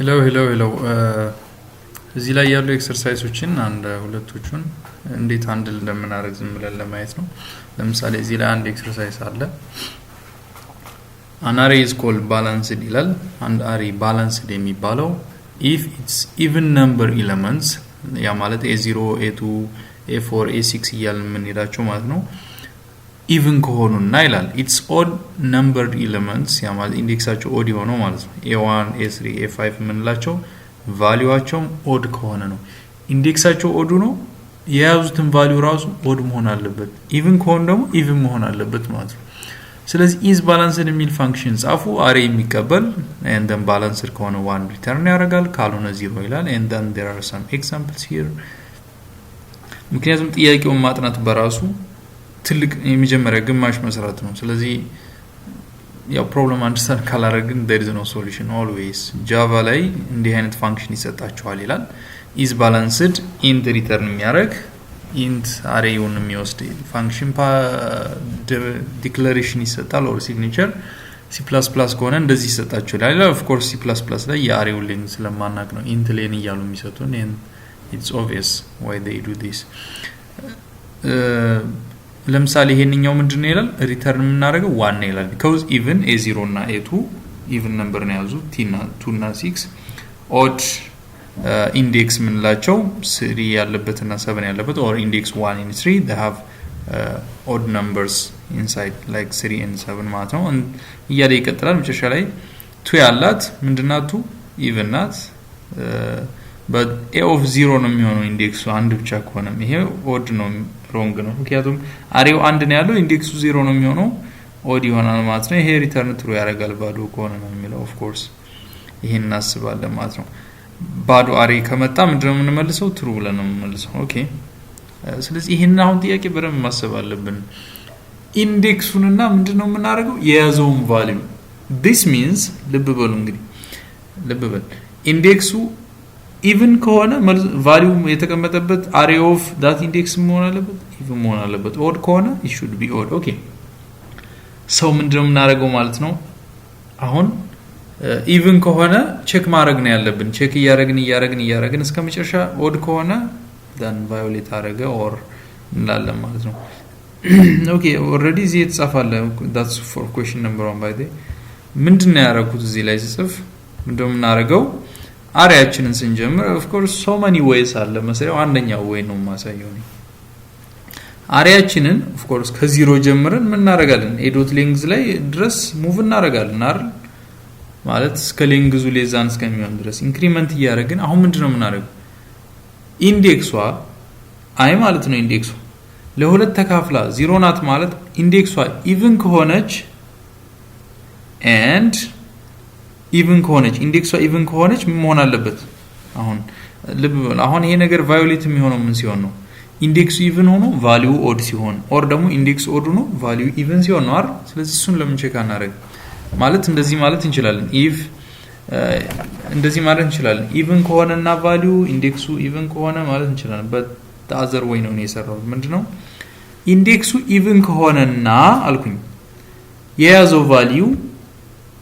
ሄሎ እዚህ ላይ ያሉ ኤክሰርሳይሶችን አንድ ሁለቶቹን እንዴት ሃንድል እንደምናደርግ ዝም ብለን ለማየት ነው። ለምሳሌ እዚህ ላይ አንድ ኤክሰርሳይዝ አለ። an array is called balanced ይላል። አንድ array balanced የሚባለው if its even number elements ያ ማለት a0 a2 a4 a6 እያልን የምንሄዳቸው ማለት ነው even ከሆኑና ይላል its odd numbered elements ያ ማለት ኢንዴክሳቸው ኦድ የሆነው ማለት ነው a1 a3 a5 የምንላቸው ቫልዩዋቸው ኦድ ከሆነ ነው። ኢንዴክሳቸው ኦድ ነው የያዙትን ቫልዩ ራሱ ኦድ መሆን አለበት። ኢቭን ከሆነ ደግሞ ኢቭን መሆን አለበት ማለት ነው። ስለዚህ is balanced የሚል ፋንክሽን ጻፉ። array የሚቀበል and then balanced ከሆነ 1 ሪተርን ያደርጋል ካልሆነ 0 ይላል and then there are some examples here። ምክንያቱም ጥያቄውን ማጥናት በራሱ ትልቅ የመጀመሪያ ግማሽ መስራት ነው። ስለዚህ ያው ፕሮብለም አንደርስታንድ ካላደረግን there is no solution always። ጃቫ ላይ እንዲህ አይነት ፋንክሽን ይሰጣቸዋል ይላል is balanced int ሪተርን የሚያደርግ int arrayውን የሚወስድ ፋንክሽን ዲክለሬሽን ይሰጣል or signature C++ ከሆነ እንደዚህ ይሰጣቸዋል ይላል። of course C++ ላይ የአሬውን ሌንግ ስለማናቅ ነው int ሌን እያሉ የሚሰጡን and it's obvious why they do this። ለምሳሌ ይሄንኛው ምንድነው ይላል ሪተርን የምናደርገው 1 ይላል because even a0 እና a2 even number ነው ያዙ 2 እና 6 odd index ምንላቸው 3 ያለበትና 7 ያለበት or index 1 and 3 they have odd numbers inside like 3 and 7 ማለት ነው እያለ ይቀጥላል። መጨረሻ ላይ 2 ያላት ምንድናቱ even ናት but a of 0 ነው የሚሆነው ኢንዴክሱ አንድ ብቻ ከሆነ ይሄ odd ነው ሮንግ ነው ምክንያቱም አሬው አንድ ነው ያለው ኢንዴክሱ 0 ነው የሚሆነው odd ይሆናል ማለት ነው። ይሄ ሪተርን ትሩ ያደርጋል ባዶ ከሆነ ነው የሚለው of course ይሄን እናስባለን ማለት ነው። ባዶ አሬ ከመጣ ምንድነው የምንመልሰው ትሩ ብለን ነው የምንመልሰው። ኦኬ ስለዚህ ይሄን አሁን ጥያቄ በደንብ ማሰብ አለብን። ኢንዴክሱንና ምንድነው የምናደርገው የያዘውን ቫልዩ this means ልብ በሉ እንግዲህ ልብ በል ኢንዴክሱ even ከሆነ ቫልዩ የተቀመጠበት array of that index መሆን አለበት even መሆን አለበት odd ከሆነ it should be odd። ኦኬ ሰው ምንድነው የምናደርገው ማለት ነው አሁን even ከሆነ ቼክ ማድረግ ነው ያለብን ቼክ እያደረግን እስከ መጨረሻ odd ከሆነ then violate አደረገ or እንላለን ማለት ነው። ኦኬ already እዚህ የተጻፈለ that's for question number 1 by the ምንድነው ያደረኩት እዚህ ላይ ጽፍ ምንድነው የምናደርገው አሬያችንን ስንጀምር of course so many ways አለ መሰለኝ አንደኛው way ነው ማሳየው ነው አሬያችንን of course ከ0 ጀምረን ምን እናደርጋለን a.length ላይ ድረስ ሙቭ እናደርጋለን አይደል ማለት እስከ ሌንግዙ ሌዛን እስከሚሆን ድረስ ኢንክሪመንት እያደረግን አሁን ምንድነው የምናደርገው ኢንዴክሷ አይ ማለት ነው ኢንዴክሷ ለሁለት ተካፍላ 0 ናት ማለት ኢንዴክሷ ኢቭን ከሆነች and ኢቭን ከሆነች ኢንዴክሷ ኢቭን ከሆነች ምን መሆን አለበት አሁን ልብ በል አሁን ይሄ ነገር ቫዮሌት የሚሆነው ምን ሲሆን ነው ኢንዴክሱ ኢቭን ሆኖ ቫልዩ ኦድ ሲሆን or ደግሞ ኢንዴክስ ኦድ ሆኖ ቫልዩ ኢቭን ሲሆን ነው አይደል። ስለዚህ እሱን ለምን ቼክ አናደርግ ማለት እንደዚህ ማለት እንችላለን if እንደዚህ ማለት እንችላለን ኢቭን ከሆነና ቫልዩ ኢንዴክሱ ኢቭን ከሆነ ማለት እንችላለን but the other way ነው የሰራው ምንድነው ኢንዴክሱ ኢቭን ከሆነና አልኩኝ የያዘው ቫልዩ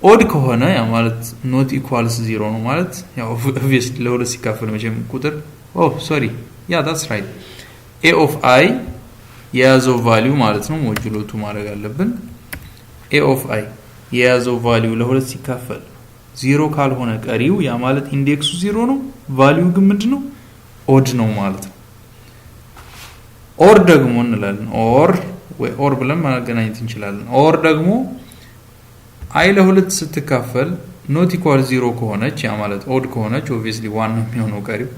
odd ከሆነ ያ ማለት not equals 0 ነው ማለት ያው obviously ለሁለት ሲካፈል መቼም ቁጥር yeah that's right a of I የያዘው ቫልዩ ማለት ነው ሞጁሎቱ ማድረግ አለብን a of I የያዘው ቫልዩ ለሁለት ሲካፈል 0 ካልሆነ ቀሪው ያ ማለት ኢንዴክሱ 0 ነው ቫልዩ ግን ምንድነው odd ነው ማለት ነው። or ደግሞ እንላለን or ብለን ማገናኘት እንችላለን or ደግሞ I ለሁለት ስትካፈል not equal 0 ከሆነች ያ ማለት odd ከሆነች obviously 1 ነው የሚሆነው ቀሪው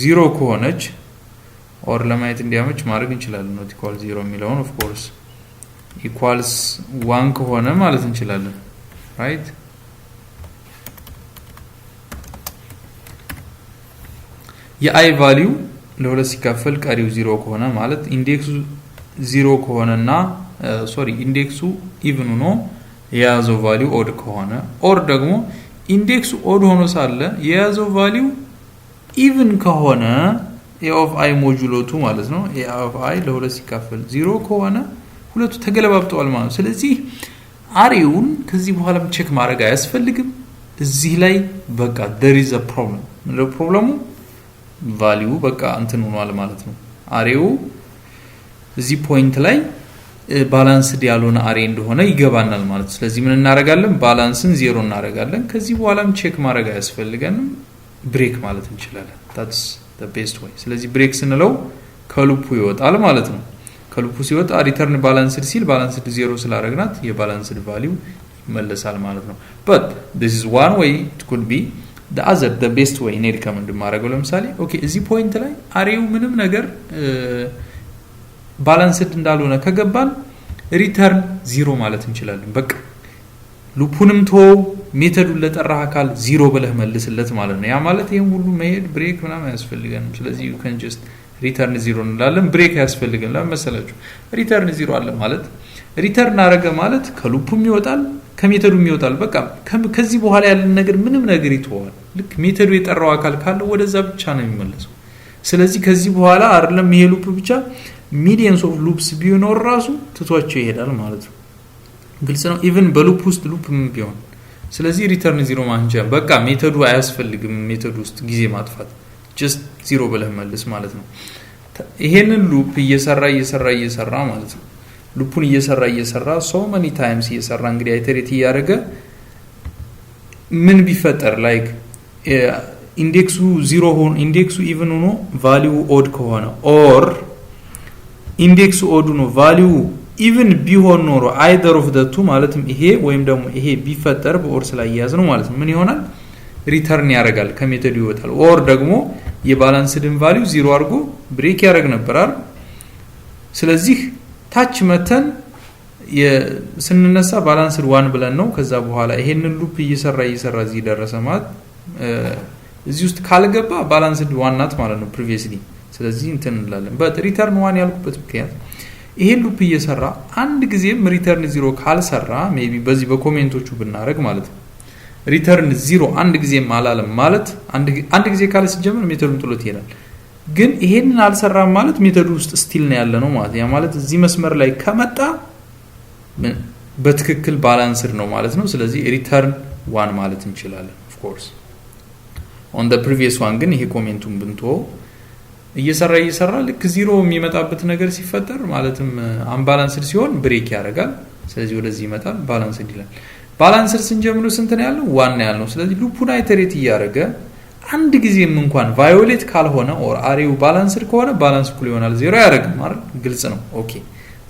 0 ከሆነች or ለማየት እንዲያመች ማድረግ እንችላለን not equal 0 የሚለውን of course equals 1 ከሆነ ማለት እንችላለን right የi value ለሁለት ሲካፈል ቀሪው 0 ከሆነ ማለት ኢንዴክሱ 0 ከሆነና ኢንዴክሱ even ሆኖ የያዘው ቫልዩ ኦድ ከሆነ or ደግሞ ኢንዴክሱ ኦድ ሆኖ ሳለ የያዘው ቫልዩ ኢቭን ከሆነ a of I ሞጁሎቱ ማለት ነው a of I ለሁለት ሲካፈል 0 ከሆነ ሁለቱ ተገለባብጠዋል ማለት ነው። ስለዚህ አሬውን ከዚህ በኋላ ቼክ ማድረግ አያስፈልግም እዚህ ላይ በቃ there is a problem ነው ፕሮብለሙ ቫልዩ በቃ እንትን ሆኗል ማለት ነው አሬው እዚህ ፖይንት ላይ ባላንስድ ያልሆነ አሬ እንደሆነ ይገባናል ማለት ስለዚህ ምን እናደርጋለን ባላንስን 0 እናደርጋለን ከዚህ በኋላም ቼክ ማድረግ አያስፈልገንም ብሬክ ማለት እንችላለን that's the best way ስለዚህ ብሬክ ስንለው ከሉፑ ይወጣል ማለት ነው ከሉፑ ሲወጣ ሪተርን ባላንስድ ሲል ባላንስድ 0 ስላደረግናት የባላንስድ ቫልዩ ይመለሳል ማለት ነው but this is one way it could be the best way እኔ ሪከመንድ ማድረገው ለምሳሌ ኦኬ እዚህ ፖይንት ላይ አሬው ምንም ነገር ባላንስድ እንዳልሆነ ከገባን ሪተርን 0 ማለት እንችላለን በቃ ሉፑንም ተው ሜተዱን ለጠራህ አካል 0 ብለህ መልስለት ማለት ነው ያ ማለት ይሄን ሁሉ መሄድ ብሬክ ምናምን ያስፈልገንም ስለዚህ you can just return 0 እንላለን ብሬክ ያስፈልገን ለምሳሌችሁ ሪተርን 0 አለ ማለት ሪተርን አረገ ማለት ከሉፑም ይወጣል ከሜተዱም ይወጣል በቃ ከዚህ በኋላ ያለ ነገር ምንም ነገር ይተዋል ልክ ሜተዱ የጠራው አካል ካለ ወደዛ ብቻ ነው የሚመለሰው ስለዚህ ከዚህ በኋላ አይደለም ይሄ ሉፕ ብቻ millions of loops ቢኖር ራሱ ትቷቸው ይሄዳል ማለት ነው ግልጽ ነው ኢቭን በሉፕ ውስጥ ሉፕም ቢሆን ስለዚህ ሪተርን 0 ማንጃ በቃ ሜተዱ አያስፈልግም ሜተዱ ውስጥ ጊዜ ማጥፋት just 0 ብለህ መልስ ማለት ነው ይሄንን ሉፕ እየሰራ ማለት ነው ሉፑን እየሰራ so many times እየሰራ እንግዲህ አይተሬት ያደረገ ምን ቢፈጠር like ኢንዴክሱ 0 ሆኖ ኢንዴክሱ ኢቭን ሆኖ ቫልዩ ኦድ ከሆነ or ኢንዴክሱ ኦድ ነው ቫልዩ ኢቭን ቢሆን ኖሮ either of the two ማለትም ይሄ ወይም ደግሞ ይሄ ቢፈጠር በኦርስ ላይ ያዝ ነው ማለት ነው ምን ይሆናል ሪተርን ያደርጋል ከሜተዱ ይወጣል or ደግሞ የባላንስድን ቫልዩ 0 አድርጎ ብሬክ ያደርግ ነበር አይደል ስለዚህ ታች መተን ስንነሳ ባላንስድ 1 ብለን ነው ከዛ በኋላ ይሄንን ሉፕ እየሰራ እዚህ ደረሰ ማለት እዚህ ውስጥ ካልገባ ባላንስድ 1 ናት ማለት ነው previously ስለዚህ እንትን እንላለን but return 1 ያልኩበት ምክንያት ይሄ ሉፕ እየሰራ አንድ ጊዜም return 0 ካልሰራ ሜቢ በዚህ በኮሜንቶቹ ብናረግ ማለት ነው return 0 አንድ ጊዜም አላለም ማለት አንድ ጊዜ ካለ ሲጀምር ሜተዱን ጥሎት ይሄዳል ግን ይሄንን አልሰራም ማለት ሜተዱ ውስጥ ስቲል ነው ያለ ነው ማለት ያ ማለት እዚህ መስመር ላይ ከመጣ በትክክል ባላንስድ ነው ማለት ነው ስለዚህ return 1 ማለት እንችላለን of course on the previous one ግን ይሄ ኮሜንቱን ብንቶ እየሰራ ልክ 0 የሚመጣበት ነገር ሲፈጠር ማለትም አንባላንስድ ሲሆን ብሬክ ያደርጋል ስለዚህ ወደዚህ ይመጣል ባላንስድ ይላል ባላንስድ ስንጀምሩ ስንት ነው ያለው 1 ነው ያለው ስለዚህ ሉፑን አይተሬት ያደረገ አንድ ጊዜም እንኳን ቫዮሌት ካልሆነ or አሬው ባላንስድ ከሆነ ባላንስ እኩል ይሆናል 0 ያደርጋል አይደል ግልጽ ነው ኦኬ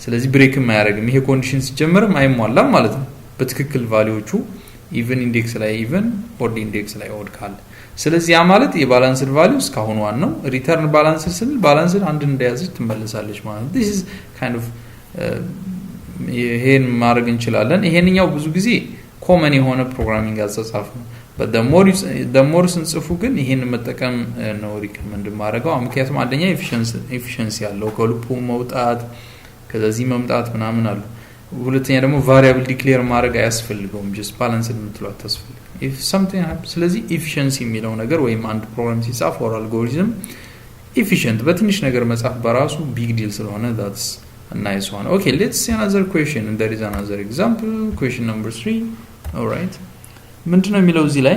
ስለዚህ ብሬክም አያደርግም ይሄ ኮንዲሽን ሲጀምርም አይሟላም ማለት ነው በትክክል ቫልዩዎቹ ኢቭን ኢንዴክስ ላይ ኢቭን ኦድ ኢንዴክስ ላይ ኦድ ካለ ስለዚህ ያ ማለት የባላንስድ ቫልዩ እስካሁን ዋን ነው ሪተርን ባላንስድ ስንል ባላንስድ አንድ እንደያዘች ትመለሳለች ማለት ነው this is kind of ይሄን ማድረግ እንችላለን ይሄንኛው ብዙ ጊዜ ኮመን የሆነ ፕሮግራሚንግ አጻጻፍ ነው but the more ስንጽፉ ግን ይሄን መጠቀም ነው ሪከመንድ ማድረገው ምክንያቱም አንደኛ ኤፊሺየንሲ ያለው ከሉፑ መውጣት ከዚህ መምጣት ምናምን አሉ ሁለተኛ ደግሞ ቫሪያብል ዲክሌር ማድረግ አያስፈልገውም just ባላንስድ ምትለው አታስፈልግ if something happens ስለዚህ ኤፊሺየንሲ የሚለው ነገር ወይም አንድ ፕሮግራም ሲጻፍ or algorithm efficient በትንሽ ነገር መጻፍ በራሱ big deal ስለሆነ that's a nice one okay let's see another question and there is another example question number 3 all right ምንድነው የሚለው እዚህ ላይ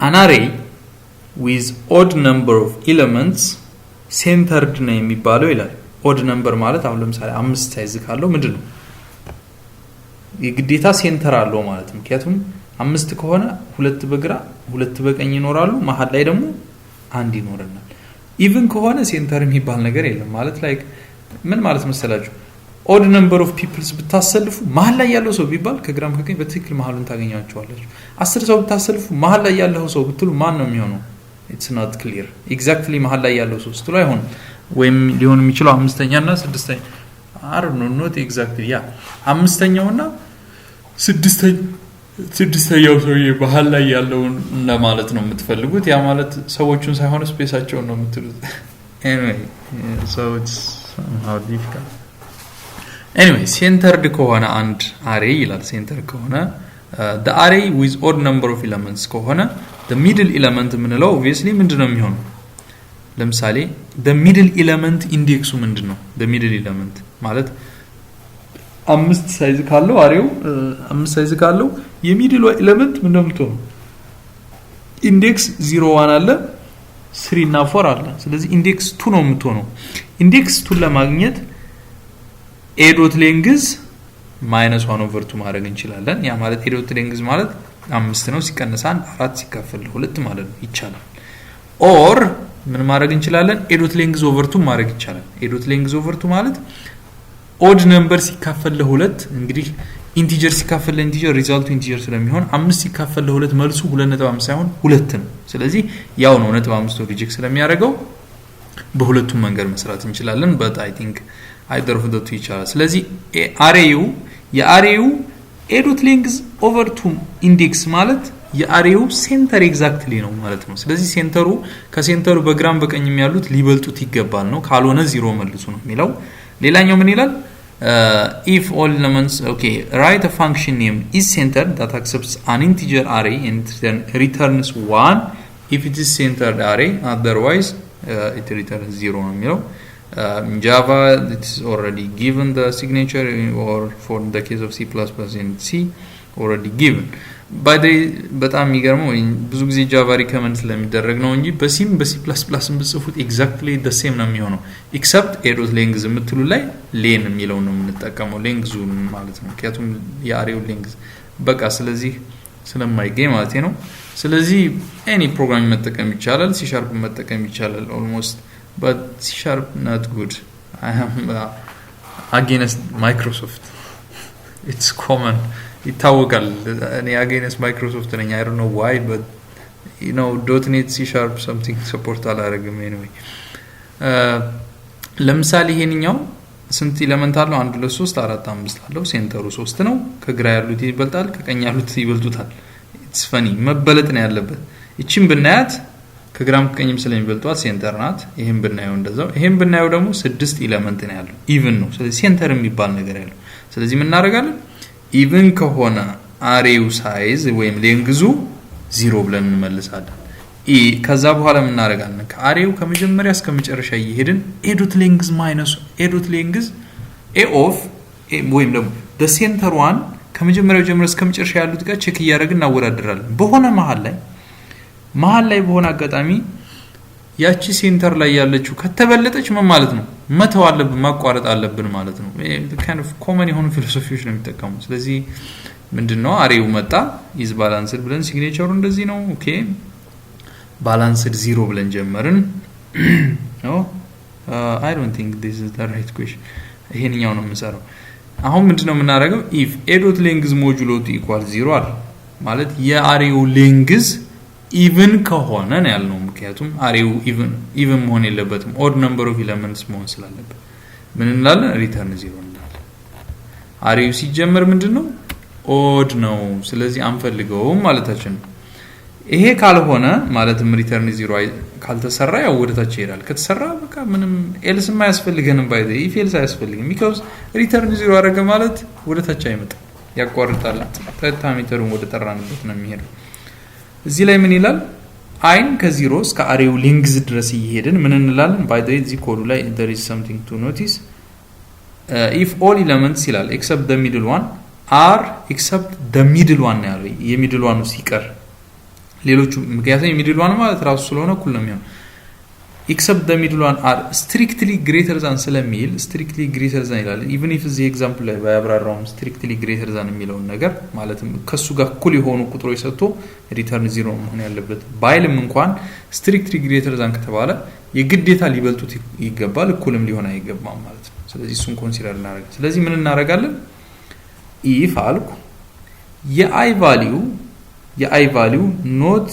an array with odd number of elements centered ነው የሚባለው ይላል odd number ማለት አሁን ለምሳሌ 5 ሳይዝ ካለው ምንድነው የግዴታ ሴንተር አለው ማለት ነው ምክንያቱም 5 ከሆነ 2 በግራ 2 በቀኝ ይኖራሉ መሃል ላይ ደግሞ አንድ ይኖርናል ኢቭን ከሆነ ሴንተር የሚባል ነገር የለም ማለት ላይክ ምን ማለት መሰላችሁ odd number of peoples ብታሰልፉ መሃል ላይ ያለው ሰው ቢባል ከግራም ከቀኝ በትክክል መሃሉን ታገኛቸዋላችሁ 10 ሰው ብታሰልፉ መሃል ላይ ያለው ሰው ብትሉ ማን ነው የሚሆነው it's not clear exactly መሃል ላይ ያለው ሰው ስትሉ አይሆን ወይም ሊሆን የሚችለው አምስተኛ እና ስድስተኛ I don't know not exactly yeah አምስተኛውና ስድስተኛው ሰው መሃል ላይ ያለው ለማለት ነው የምትፈልጉት ያ ማለት ሰዎቹን ሳይሆን ስፔሳቸውን ነው የምትሉት anyway so it's somehow difficult anyway centered ከሆነ አንድ array ይላል center ከሆነ the array with odd number of elements ከሆነ the middle element ምንለው obviously ምንድነው የሚሆነው ለምሳሌ the middle element ኢንዴክሱ ምንድነው the middle element ማለት 5 ሳይዝ ካለው አሬው 5 ሳይዝ ካለው የሚድሉ ኤሌመንት ምን ነው የምትሆነው ኢንዴክስ 0 1 አለ 3 እና 4 አለ ስለዚህ ኢንዴክስ 2 ነው የምትሆነው ኢንዴክስ 2 ለማግኘት a dot length -1/2 ማድረግ እንችላለን ያ ማለት a dot length ማለት 5 ነው ሲቀነስ 1 4 ሲካፈል 2 ማለት ነው ይቻላል or ምን ማድረግ እንችላለን a dot length over 2 ማድረግ ይቻላል a dot length over 2 ማለት odd number ሲካፈል ለ2 እንግዲህ ኢንቲጀር ሲካፈል ለኢንቲጀር ሪዛልቱ ኢንቲጀር ስለሚሆን 5 ሲካፈል ለ2 መልሱ 2.5 ሳይሆን 2 ነው ስለዚህ ያው ነው 0.5 ሪጀክት ስለሚያደርገው በሁለቱም መንገድ መስራት እንችላለን but I think either of the two ይቻላል ስለዚህ array የarray a dot length over 2 ኢንዴክስ ማለት የarray ሴንተር ኤግዛክትሊ ነው ማለት ነው ስለዚህ ሴንተሩ ከሴንተሩ በግራም በቀኝም ያሉት ሊበልጡት ይገባል ነው ካልሆነ 0 መልሱ ነው የሚለው ሌላኛው ምን ይላል if all elements okay write a function name is centered that accepts an integer array and then returns 1 if it is centered array otherwise it returns 0 ነው የሚለው in Java it's already given the signature or for the case of C++ and C already given by the በጣም የሚገርመው ብዙ ጊዜ Java recommend ስለሚደረግ ነው እንጂ በሲም በC++ም በጽፉት exactly the same ነው የሚሆነው except a dot length የምትሉ ላይ len የሚለው ነው የምንጠቀመው length ማለት ነው ምክንያቱም የአሬው length በቃ ስለዚህ ስለማይገኝ ማለት ነው ስለዚህ any program መጠቀም ይቻላል C# መጠቀም ይቻላል almost but C# not good I am against Microsoft it's common ይታወቃል እኔ against Microsoft ነኝ I don't know why but you know .NET C# something support አላደረግም anyway ለምሳሌ ይሄንኛው ስንት ኤሌመንት አለው 1 2 3 4 5 አለው ሴንተሩ 3 ነው ከግራ ያሉት ይበልጣል ከቀኝ ያሉት ይበልጡታል it's funny መበለጥ ነው ያለበት እቺን ብናያት ከግራም ከቀኝም ስለሚበልጧት ሴንተር ናት ይሄን ብናየው እንደዛው ይሄን ብናየው ደግሞ 6 ኤሌመንት ነው ያለው ኢቭን ነው ስለዚህ ሴንተር የሚባል ነገር ያለው ስለዚህ ምን እናደርጋለን ኢቭን ከሆነ አሬው ሳይዝ ወይም ሌንግዙ 0 ብለን እንመልሳለን ከዛ በኋላ ምን እናደርጋለን ከአሬው ከመጀመሪያ እስከ መጨረሻ ይሄድን a dot length minus a dot length a of ወይም ደግሞ the center one ከመጀመሪያው ጀምሮ እስከ መጨረሻ ያሉት ጋር ቼክ ያደርግና እናወዳድራለን በሆነ መሃል ላይ በሆነ አጋጣሚ ያቺ ሴንተር ላይ ያለችው ከተበለጠች ምን ማለት ነው መተው አለብን ማቋረጥ አለብን ማለት ነው kind of common የሆኑ ፊሎሶፊዎች ነው የሚጠቀሙ ስለዚህ ምንድነው አሬው መጣ is balanced ብለን ሲግኔቸሩ እንደዚህ ነው ኦኬ balanced 0 ብለን ጀመርን no I don't think this is the right question ይሄንኛው ነው የምንሰራው አሁን ምንድነው የምናደርገው if a dot length modulo t equal 0 አለ ማለት የአሬው length even ከሆነ ነው ያልነው ምክንያቱም አሬው even መሆን የለበትም odd number of elements መሆን ስላለበት ምን እንላለን return 0 እንላለን አሬው ሲጀመር ምንድነው odd ነው ስለዚህ አንፈልገውም ማለታችን ነው ይሄ ካልሆነ ማለትም return 0 ካልተሰራ ያው ወደታች ይሄዳል ከተሰራ በቃ ምንም else ማያስፈልገንም ባይዘ if else አያስፈልግም because return 0 አረገ ማለት ወደታች አይመጣም ያቋርጣል ተታሚተሩን ወደ ተራንበት ነው የሚሄደው እዚህ ላይ ምን ይላል አይን ከ0 እስከ አሬው ሊንግዝ ድረስ ይሄድን ምን እንላለን by the way እዚህ ኮዱ ላይ there is something to notice if all elements ይላል except the middle one are except the middle one ነው ያለው የሚድል ዋኑ ሲቀር ሌሎቹ ምክንያቱም የሚድል ዋኑ ማለት ራሱ ስለሆነ እኩል ነው የሚሆነው except the middle one are strictly greater than ስለሚል strictly greater than ይላል even if the example ላይ ባያብራራውም strictly greater than የሚለው ነገር ማለትም ከሱ ጋር እኩል የሆኑ ቁጥሮች ሰጥቶ return 0 መሆን ያለበት ባይልም እንኳን strictly greater than ከተባለ የግዴታ ሊበልጡት ይገባል እኩልም ሊሆን አይገባም ማለት ነው ስለዚህ እሱን ኮንሲደር እናደርጋለን ስለዚህ ምን እናደርጋለን if አልኩ የi value not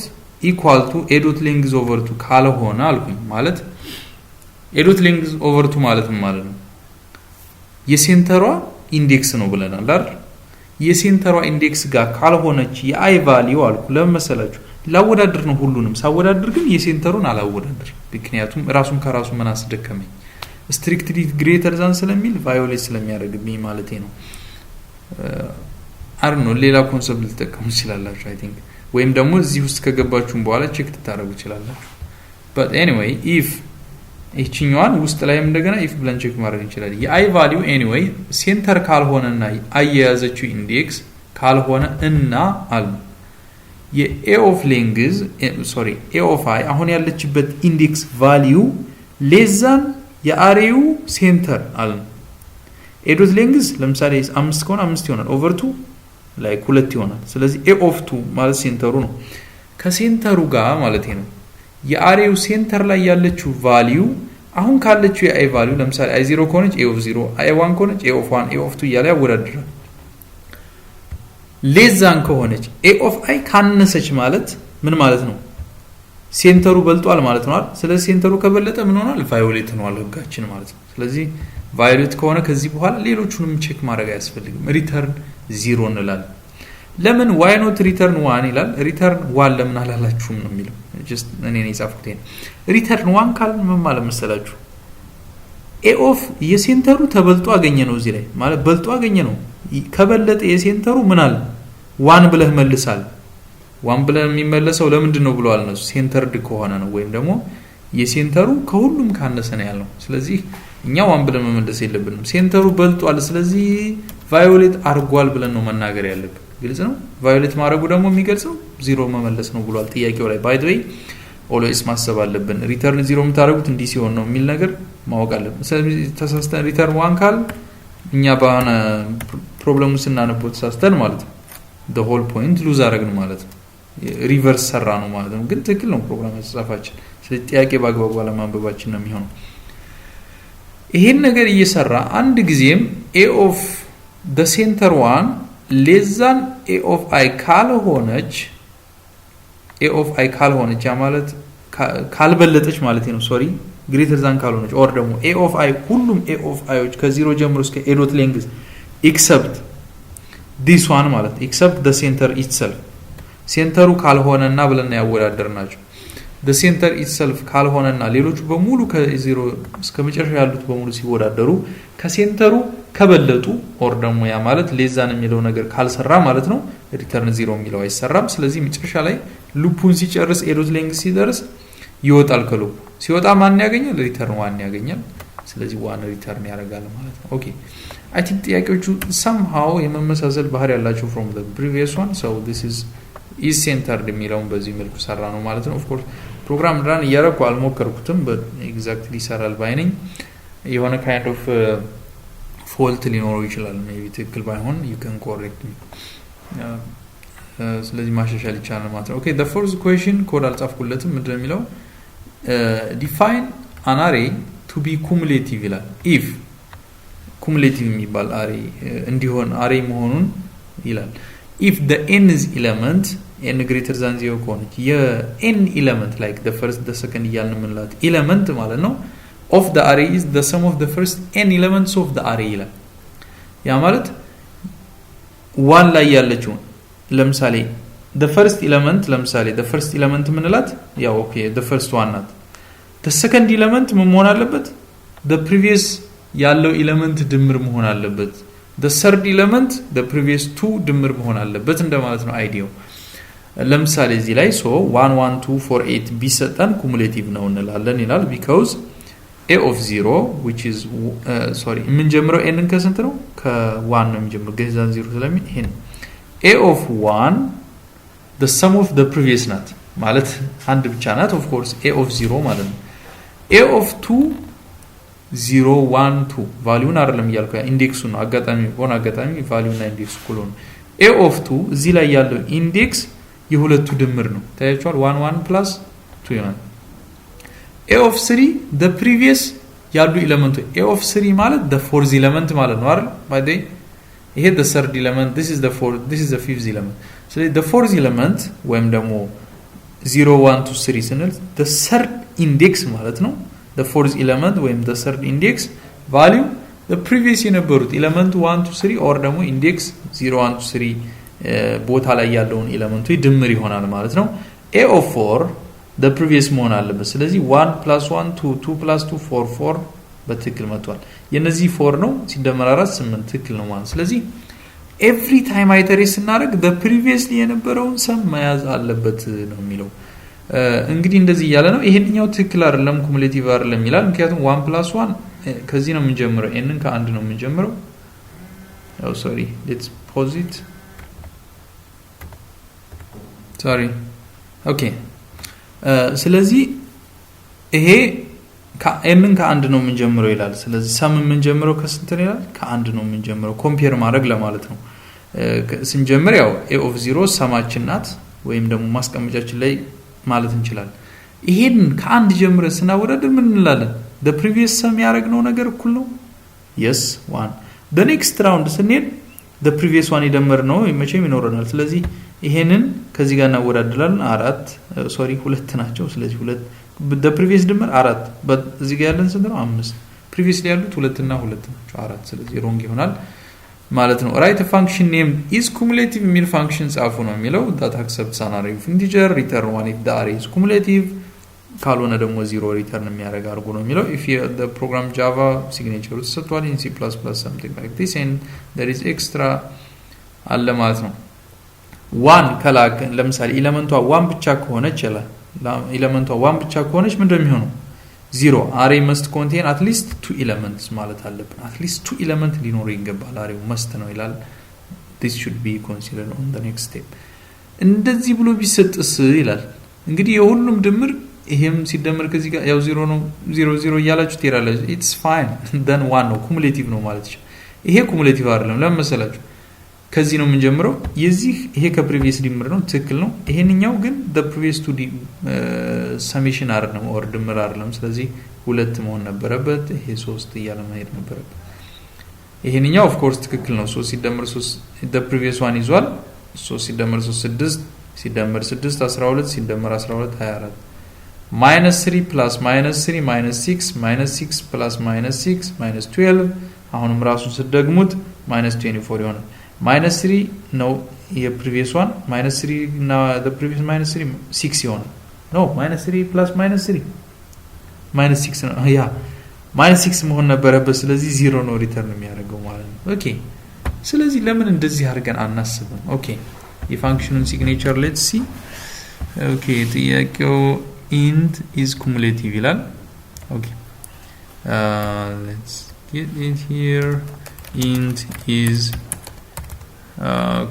equal to a dot length over 2 ካልሆነ አልኩኝ ማለት a dot length over 2 ማለት ምን ማለት ነው የሴንተሯ ኢንዴክስ ነው ብለናል አይደል የሴንተሯ ኢንዴክስ ጋር ካልሆነች የi value አልኩ ለመሰላችሁ ላወዳድር ነው ሁሉንም ሳወዳድር ግን የሴንተሩን አላወዳድር ምክንያቱም ራሱን ከራሱ ምን አስደከመኝ strictly greater than ስለሚል violate ስለሚያደርግብኝ ማለቴ ነው አርኖ ሌላ ኮንሰፕት ልትጠቀሙ ይችላልላችሁ I think ወይም ደግሞ እዚህ ውስጥ ከገባችሁን በኋላ ቼክ ታደርጉ ይችላልላችሁ but anyway if እቺኛዋን ውስጥ ላይም እንደገና if ብለን ቼክ ማድረግ እንችላለን የi value anyway ሴንተር ካልሆነና አያያዘችው ኢንዴክስ ካልሆነ እና አለ የa of length a of I አሁን ያለችበት ኢንዴክስ ቫልዩ less than የአሬው ሴንተር አለ a dot length ለምሳሌ 5 ከሆነ 5 ይሆናል over 2 like 2 ይሆናል ስለዚህ a of 2 ማለት ሴንተሩ ነው ከሴንተሩ ጋር ማለት ነው የአሬው ሴንተር ላይ ያለችው ቫልዩ አሁን ካለችው የi ቫልዩ ለምሳሌ i0 ከሆነች a of 0 i1 ከሆነች a of 1 a of 2 እያለ ያወዳድራል less than ከሆነች a of I ካነሰች ማለት ምን ማለት ነው ሴንተሩ በልጧል ማለት ነው አይደል ስለዚህ ሴንተሩ ከበለጠ ምን ሆኗል ቫዮሌት ሆኗል ህጋችን ማለት ነው ስለዚህ ቫዮሌት ከሆነ ከዚህ በኋላ ሌሎቹንም ቼክ ማድረግ አያስፈልግም ሪተርን 0 እንላለን ለምን why not return 1 ይላል return 1 ለምን አላላችሁም ነው የሚለው just እኔ ነኝ ጻፍኩት ይሄን return 1 ካል ምን ማለት መሰላችሁ a of የሴንተሩ ተበልጦ አገኘ ነው እዚህ ላይ ማለት በልጦ አገኘ ነው ከበለጠ የሴንተሩ ምን አለ 1 ብለህ መልሳል 1 ብለህ የሚመለሰው ለምንድን ነው ብለዋል ነው ሴንተርድ ከሆነ ነው ወይም ደግሞ የሴንተሩ ከሁሉም ካነሰ ነው ያለው ስለዚህ እኛ 1 ብለን መመለስ የለብንም ሴንተሩ በልጧል ስለዚህ ቫዮሌት አርጓል ብለን ነው መናገር ያለብን ግልጽ ነው ቫዮሌት ማድረጉ ደግሞ የሚገልጸው 0 መመለስ ነው ብሏል ጥያቄው ላይ by the way always ማሰብ አለብን ሪተርን 0 የምታደርጉት እንዲህ ሲሆን ነው የሚል ነገር ማወቅ አለብን ስለዚህ ተሳስተን ሪተርን 1 ካል እኛ ባና ፕሮብሌሙን ስናነበው ተሳስተን ማለት ነው the whole point lose አረግን ማለት ነው ሪቨርስ ሰራ ነው ማለት ነው ግን ትክክል ነው ፕሮግራም ያጻፋችን ስለዚህ ጥያቄ ባግባቡ አለማንበባችን ነው የሚሆነው ይሄን ነገር እየሰራ አንድ ጊዜም a of the center one less than a of I ካልሆነች ያ ማለት ካልበለጠች ማለት ነው ሶሪ greater than ካልሆነች or ደግሞ a of I ሁሉም a of Iዎች ከ0 ጀምሮ እስከ a dot length except this one ማለት except the center itself ሴንተሩ ካልሆነና ብለና ያወዳደርናቸው the center itself ካልሆነና ሌሎቹ በሙሉ ከ0 እስከ መጨረሻ ያሉት በሙሉ ሲወዳደሩ ከሴንተሩ ከበለጡ or ደግሞ ያ ማለት less than የሚለው ነገር ካልሰራ ማለት ነው return 0 የሚለው አይሰራም ስለዚህ መጨረሻ ላይ ሉፑን ሲጨርስ a dot length ሲደርስ ይወጣል ከሉፑ ሲወጣ ማን ያገኛል return 1 ያገኛል ስለዚህ 1 return ያደርጋል ማለት ነው ኦኬ I think ጥያቄዎቹ somehow የመመሳሰል ባህሪ ያላቸው from the previous one so this is centered የሚለውን በዚህ መልኩ ሰራ ነው ማለት ነው of course ፕሮግራም ራን እያረኩ አልሞከርኩትም but exactly ሰራል ባይነኝ የሆነ kind of fault ሊኖረው ይችላል maybe ትክክል ባይሆን you can correct me ስለዚህ ማሻሻል ይቻላል ማለት ነው okay the first question ኮድ አልጻፍኩለትም ምንድነው የሚለው define an array to be cumulative ይላል if cumulative የሚባል array እንዲሆን array መሆኑን ይላል if the nth element n greater than 0 ከሆነች n element like the first the second እያልን ምንላት element ማለት ነው of the array is the sum of the first n elements of the array ይላል ያ ማለት 1 ላይ ያለችው ለምሳሌ the first element ለምሳሌ the first element ምንላት ያው okay the first one ናት the second element ምን መሆን አለበት the previous ያለው element ድምር መሆን አለበት the third element the previous two ድምር መሆን አለበት እንደማለት ነው አይዲያው ለምሳሌ እዚህ ላይ so 1 1 2 4 8 ቢሰጠን cumulative ነው እንላለን ይላል because a of 0 which is ምን ጀምረው n ከስንት ነው ከ1 ነው የሚጀምረው ገዛን 0 ስለሚል ይሄን a of 1 the sum of the previous not ማለት አንድ ብቻ ናት of course a of 0 ማለት ነው a of 2 0 1 2 ቫልዩን አይደለም ይያልኩ ኢንዴክሱ ነው አጋጣሚ ሆነ አጋጣሚ ቫልዩና ኢንዴክስ ኩሎን a of 2 እዚህ ላይ ያለው ኢንዴክስ የሁለቱ ድምር ነው ታያችኋል 1 1 plus 2 ይሆናል a of 3 the previous ያሉ ኤሌመንቱ a of 3 ማለት the fourth element ማለት ነው አይደል by the ይሄ the third element this is the fourth this is the fifth element so the fourth element ወይም ደግሞ 0 1 2 3 ስንል the third index ማለት ነው the fourth element ወይም the third index value the previous የነበሩት element 1 2 3 or ደግሞ index 0 1 2 3 ቦታ ላይ ያለውን ኤሌመንቱ ድምር ይሆናል ማለት ነው a of 4 the previous መሆን አለበት ስለዚህ 1 plus 1 2 2 plus 2 4 4 በትክክል መጥቷል የነዚህ 4 ነው ሲደመር 4 8 ትክክል ነው ማለት ስለዚህ every time iterate ስናደርግ the previously የነበረውን ሰም መያዝ አለበት ነው የሚለው እንግዲህ እንደዚህ ያለ ነው ይሄንኛው ትክክል አይደለም cumulative አይደለም ይላል ምክንያቱም 1 plus 1 ከዚህ ነው የምንጀምረው nን ከአንድ ነው የምንጀምረው sorry let's pause it sorry okay ስለዚህ ይሄ ከኤምን ከአንድ ነው የምንጀምረው ይላል ስለዚህ ሰም የምንጀምረው ከስንት ነው ይላል ከአንድ ነው የምንጀምረው ኮምፔር ማድረግ ለማለት ነው ስንጀምር ያው a of 0 ሰማችን ናት ወይም ደግሞ ማስቀመጫችን ላይ ማለት እንችላለን ይሄን ከአንድ ጀምረ ስናወዳደር ምን እንላለን the previous sum ያረግነው ነገር እኩል ነው yes one the next round ስንሄድ the previous one ይደመርነው መቼም ይኖረናል ስለዚህ ይሄንን ከዚህ ጋር እናወዳድራለን አራት ሶሪ ሁለት ናቸው ስለዚህ ሁለት the previous ድምር አራት በዚህ ጋር ያለን ስንት ነው 5 previously ያሉት ሁለት እና ሁለት ናቸው አራት ስለዚህ ሮንግ ይሆናል ማለት ነው write a function named is cumulative ሚል function ጻፉ ነው የሚለው that accepts an array of integer return one if the array is cumulative ካልሆነ ደግሞ 0 ሪተርን የሚያደርግ አርጉ ነው የሚለው if the program java signature ተሰጥቷል in c++ something like this and there is extra አለ ማለት ነው 1 ከላክ ለምሳሌ ኤሌመንቷ 1 ብቻ ከሆነች ይላል ኤሌመንቷ 1 ብቻ ከሆነች ምንድነው የሚሆነው 0 array must contain at least 2 elements ማለት አለብን at least 2 element ሊኖር ይገባል array must ነው ይላል this should be considered on the next step እንደዚህ ብሎ ቢሰጥስ ይላል እንግዲህ የሁሉም ድምር ይሄም ሲደመር ከዚህ ጋር ያው 0 ነው 0 0 እያላችሁ ትሄዳላችሁ it's fine then 1 ነው cumulative ነው ማለት ይሄ cumulative አይደለም ለምን መሰላችሁ ከዚህ ነው የምንጀምረው የዚህ ይሄ ከፕሪቪየስ ድምር ነው ትክክል ነው ይሄንኛው ግን the previous to summation አይደለም or ድምር አይደለም ስለዚህ ሁለት መሆን ነበረበት ይሄ 3 እያለ መሄድ ነበረበት ይሄንኛው of course ትክክል ነው 3 ሲደመር 3 the previous one ይዟል 3 ሲደመር 3 6 ሲደመር 6 12 ሲደመር 12 24 minus 3 plus minus 3 minus 6 minus 6 plus minus 6 minus 12 አሁንም ራሱ ሲደግሙት minus 24 ይሆናል minus 3 no the previous one minus 3 now the previous minus 3 6 ይሆናል no minus 3 plus minus 3 minus 6 ነው ያ minus 6 መሆን ነበረበት ስለዚህ 0 ነው ሪተርን የሚያደርገው ማለት ነው ኦኬ ስለዚህ ለምን እንደዚህ አድርገን አናስብም ኦኬ የፋንክሽኑን ሲግኔቸር let's see ኦኬ ጥያቄው int is cumulative ይላል okay let's get it here int is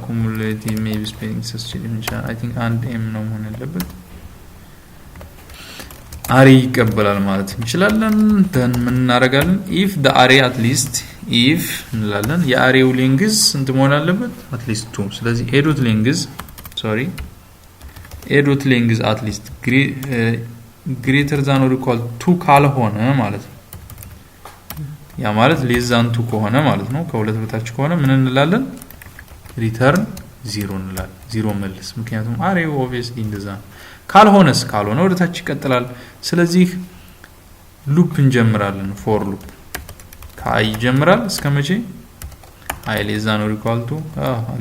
cumulative maybe spelling substitution I think and m ነው መሆን ያለበት array ይቀበላል ማለት እንችላለን then ምን እናደርጋለን if the array at least if እንላለን የአሬው length ስንት መሆን አለበት at least 2 ስለዚህ a dot length sorry a dot length at least greater than or equal to ካልሆነ ማለት ነው ያ ማለት less than 2 ከሆነ ማለት ነው ከሁለት በታች ከሆነ ምን እንላለን return 0 እንላለን 0 መልስ ምክንያቱም array obviously እንደዛ ካልሆነ ወደ ታች ይቀጥላል ስለዚህ ሉፕ እንጀምራለን for loop ከአይ ይጀምራል እስከመቼ i less than or equal to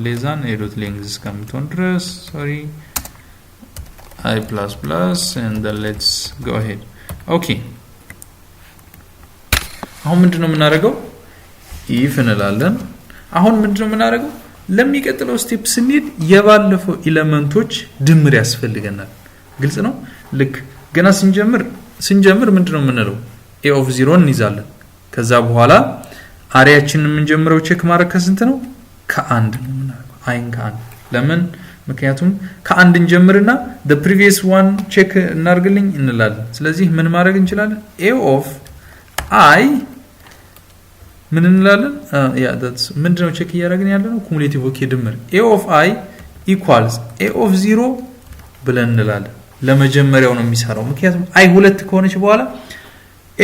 less than a dot length እስከምትሆን ድረስ sorry I plus plus and then let's go ahead okay አሁን ምንድነው የምናደርገው if እንላለን አሁን ምንድነው የምናደርገው ለሚቀጥለው ስቴፕ ስንሄድ የባለፈው ኤሌመንቶች ድምር ያስፈልገናል ግልጽ ነው ልክ ገና ስንጀምር ምንድነው የምንለው a of 0 እንይዛለን ከዛ በኋላ አሪያችንን የምንጀምረው ቼክ ማድረግ ከስንት ነው ከአንድ ነው የምናደርገው አይን ከአንድ ለምን ምክንያቱም ከአንድ እንጀምርና the previous one check እናርግልኝ እንላለን ስለዚህ ምን ማድረግ እንችላለን a of I ምን እንላለን yeah that's ምንድነው ቼክ እያደረግን ያለነው cumulative ኦኬ ድምር a of I equals a of 0 ብለን እንላለን ለመጀመሪያው ነው የሚሰራው ምክንያቱም I ሁለት ከሆነች በኋላ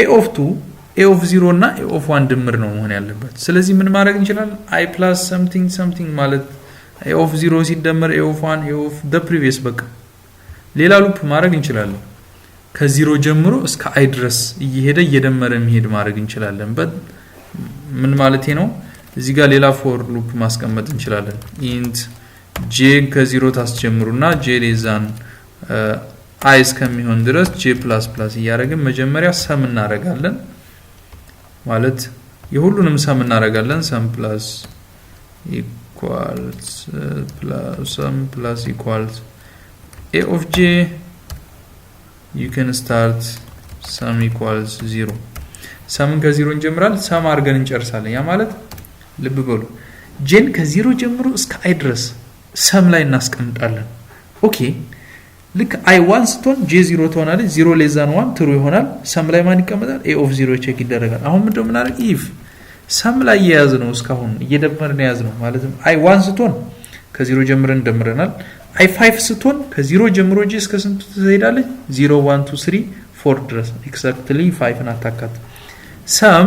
a of 2 a of 0 እና a of 1 ድምር ነው መሆን ያለበት ስለዚህ ምን ማድረግ እንችላለን I plus something ማለት a of 0 ሲደመር a of 1 a of the previous በቃ ሌላ ሉፕ ማድረግ እንችላለን ከ0 ጀምሮ እስከ i ድረስ እየደመረ መሄድ ማድረግ እንችላለን ምን ማለት ነው እዚህ ጋር ሌላ for loop ማስቀመጥ እንችላለን int j ከ0 ታስጀምሩና j ሌዛን i እስከሚሆን ድረስ j++ እያደረግን መጀመሪያ ሰም እናደርጋለን ማለት የሁሉንም ሰም እናደርጋለን sum plus equals plus sum plus equals a of j you can start sum equals 0 sum ከ0 እንጀምራል sum አድርገን እንጨርሳለን ያ ማለት ልብ በሉ j ከ0 ጀምሮ እስከ i ድረስ sum ላይ እናስቀምጣለን ኦኬ ልክ i1 ስትሆን j0 ትሆናለች 0 less than 1 ትሩ ይሆናል ሰም ላይ ማን ይቀመጣል a of 0 ቼክ ይደረጋል አሁን ምንድነው ምናረግ if ሰም ላይ ያያዝ ነው እስካሁን እየደመርን ያያዝ ነው ማለትም i1 ስትሆን ከ0 ጀምረን ደምረናል i5 ስትሆን ከ0 ጀምሮ j እስከ ስንት ትሄዳለች 0 1 2 3 4 ድረስ exactly 5 ን አታካት ሰም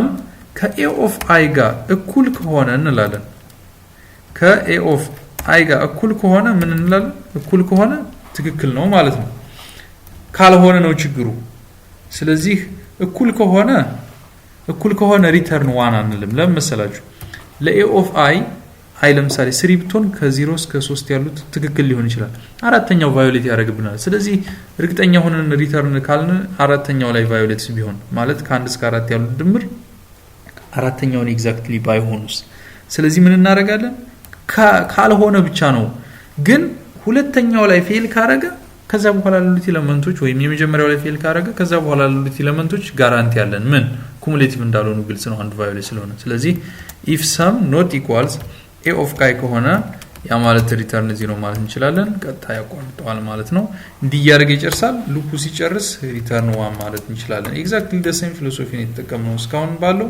ከa of i ጋር እኩል ከሆነ እንላለን ከa of i ጋር እኩል ከሆነ ምን እንላለን እኩል ከሆነ ትክክል ነው ማለት ነው ካልሆነ ነው ችግሩ ስለዚህ እኩል ከሆነ ሪተርን 1 አንልም ለምን መሰላችሁ ለa of i ለምሳሌ 3 ብትሆን ከ0 እስከ 3 ያሉት ትክክል ሊሆን ይችላል አራተኛው ቫዮሌት ያደርግብናል ስለዚህ እርግጠኛ ሆነን ሪተርን ካልን አራተኛው ላይ ቫዮሌትስ ቢሆን ማለት ከ1 እስከ 4 ያሉት ድምር አራተኛውን ኤግዛክትሊ ባይሆኑስ ስለዚህ ምን እናደርጋለን ካልሆነ ብቻ ነው ግን ሁለተኛው ላይ ፌል ካረገ ከዛ በኋላ ያሉት ኤሌመንቶች ወይም የመጀመሪያው ላይ ፌል ካረገ ከዛ በኋላ ያሉት ኤሌመንቶች ጋራንቲ ያለን ምን ኩሙሌቲቭ እንዳልሆኑ ግልጽ ነው አንድ ቫዮሌት ስለሆነ ስለዚህ if sum not equals a of i ከሆነ ያ ማለት ሪተርን 0 ማለት እንችላለን ቀጣይ ያቋርጠዋል ማለት ነው እንዲያርገ ይጨርሳል ሉፑ ሲጨርስ ሪተርን 1 ማለት እንችላለን exactly the same philosophy ነው የተጠቀምነው እስካሁን ባለው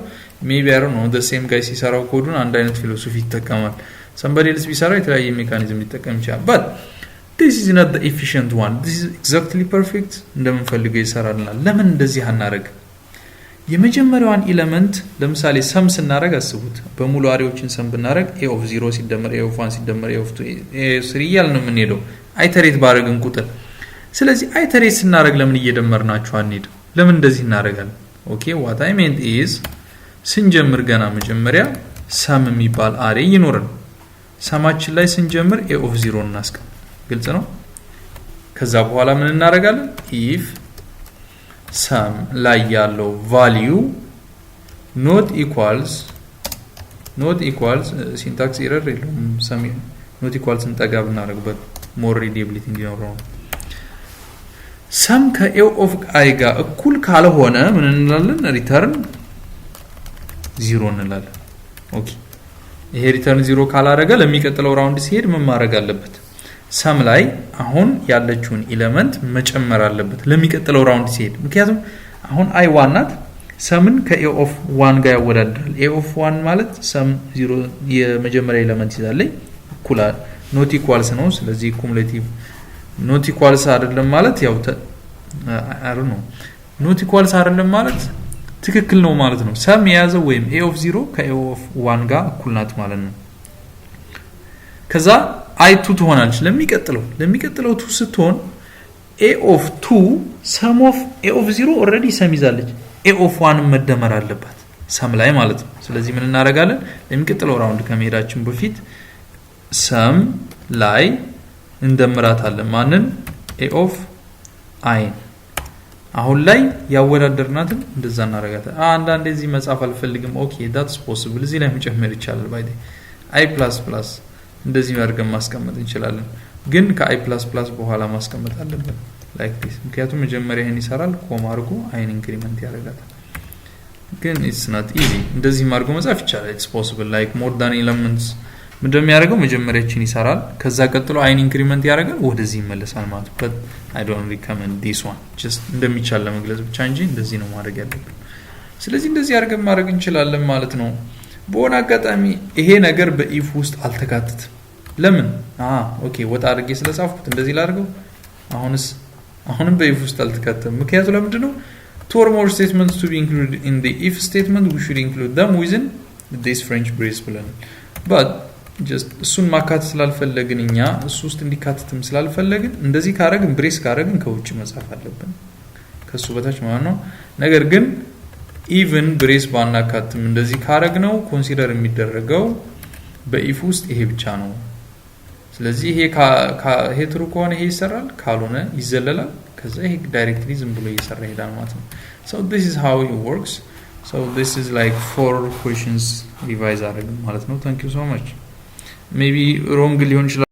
maybe I don't know the same guy ሲሰራው ኮዱን አንድ አይነት ፊሎሶፊ ይተከማል somebody else ቢሰራ የተለያየ ሜካኒዝም ሊጠቀም ይችላል but this is not the efficient one this is exactly perfect እንደምንፈልገው ይሰራልናል ለምን እንደዚህ አናረግ የመጀመሪያውን ኤሌመንት ለምሳሌ ሰም ስናረግ አስቡት በሙሉ አሪዎችን ሰም ብናረግ a of 0 ሲደመር a of 1 ሲደመር a of 2 a of 3 ያልን ነው የምንሄደው አይተሬት ባረግን ቁጥር ስለዚህ አይተሬት ስናረግ ለምን እየደመርናችሁ አንሄድ ለምን እንደዚህ እናረጋለን ኦኬ what I meant is ስንጀምር ገና መጀመሪያ ሰም የሚባል አሬ ይኖርን ሰማችን ላይ ስንጀምር a of 0 እናስቀም ግልጽ ነው ከዛ በኋላ ምን እናረጋለን if sum ላይ ያለው value not equals syntax error የለውም sum not equals እንጠጋ ብናረግበት more readability እንዲኖረው sum ከa of i ጋር እኩል ካልሆነ ምን እንላለን return 0 እንላለን ኦኬ ይሄ return 0 ካላረገ ለሚቀጥለው ራውንድ ሲሄድ ምን ማድረግ አለበት ሰም ላይ አሁን ያለችውን ኤሌመንት መጨመር አለበት ለሚቀጥለው ራውንድ ሲሄድ ምክንያቱም አሁን i1 ናት ሰምን ከa of 1 ጋር ያወዳድራል a of 1 ማለት ሰም 0 የመጀመሪያ ኤሌመንት ይዛለኝ እኩል not equals ነው ስለዚህ cumulative not equals አይደለም ማለት ያው I don't know not equals አይደለም ማለት ትክክል ነው ማለት ነው ሰም የያዘው ወይም a of 0 ከa of 1 ጋር እኩል ናት ማለት ነው ከዛ i2 ትሆናለች ለሚቀጥለው 2 ስትሆን a of 2 sum of a of 0 already ሰም ይዛለች a of 1 መደመር አለባት ሰም ላይ ማለት ነው ስለዚህ ምን እናረጋለን ለሚቀጥለው ራውንድ ከመሄዳችን በፊት ሰም ላይ እንደምራታለን ማንን a of i አሁን ላይ ያወዳደርናትን እንደዛ እናረጋታለን አንዳንዴ እዚህ መጻፍ አልፈልግም ኦኬ that's possible እዚህ ላይ መጨመር ይቻላል ባይ i++ እንደዚህ አድርገን ማስቀመጥ እንችላለን ግን ከi++ በኋላ ማስቀመጥ አለበት like this ምክንያቱም መጀመሪያ ይሄን ይሰራል ኮማ አድርጎ አይን ኢንክሪመንት ያደርጋታል ግን it's not easy እንደዚህ ማድረግ መጻፍ ይቻላል it's possible like more than elements ምንድነው የሚያደርገው መጀመሪያችን ይሰራል ከዛ ቀጥሎ አይን ኢንክሪመንት ያደርጋል ወደዚህ ይመለሳል ማለት ነው but I don't recommend this one just እንደሚቻል ለመግለጽ ብቻ እንጂ እንደዚህ ነው ማድረግ ያለብን ስለዚህ እንደዚህ አድርገን ማድረግ እንችላለን ማለት ነው በሆነ አጋጣሚ ይሄ ነገር በኢፍ ውስጥ አልተካተተም ለምን ኦኬ ወጣ አድርጌ ስለጻፍኩት እንደዚህ ላድርገው አሁንም በኢፍ ውስጥ አልተካተተም ምክንያቱም ለምንድነው two or more statements to be included in the if statement we should include them within this French brace plan but just እሱን ማካተት ስላልፈለግን እኛ እሱ ውስጥ እንዲካተትም ስላልፈለግን እንደዚህ ካረግን ብሬስ ካረግን ከውጭ መጻፍ አለብን ከሱ በታች ማለት ነው ነገር ግን even ብሬስ ባናካትም እንደዚህ ካረግ ነው ኮንሲደር የሚደረገው በኢፍ ውስጥ ይሄ ብቻ ነው ስለዚህ ይሄ ትሩ ከሆነ ይሄ ይሰራል ካልሆነ ይዘለላል ከዛ ይሄ ዳይሬክትሊ ዝም ብሎ ይሰራ ይሄዳል ማለት ነው so this is how it works so this is like 4 questions revise አደረግን ማለት ነው thank you so much maybe wrong ሊሆን ይችላል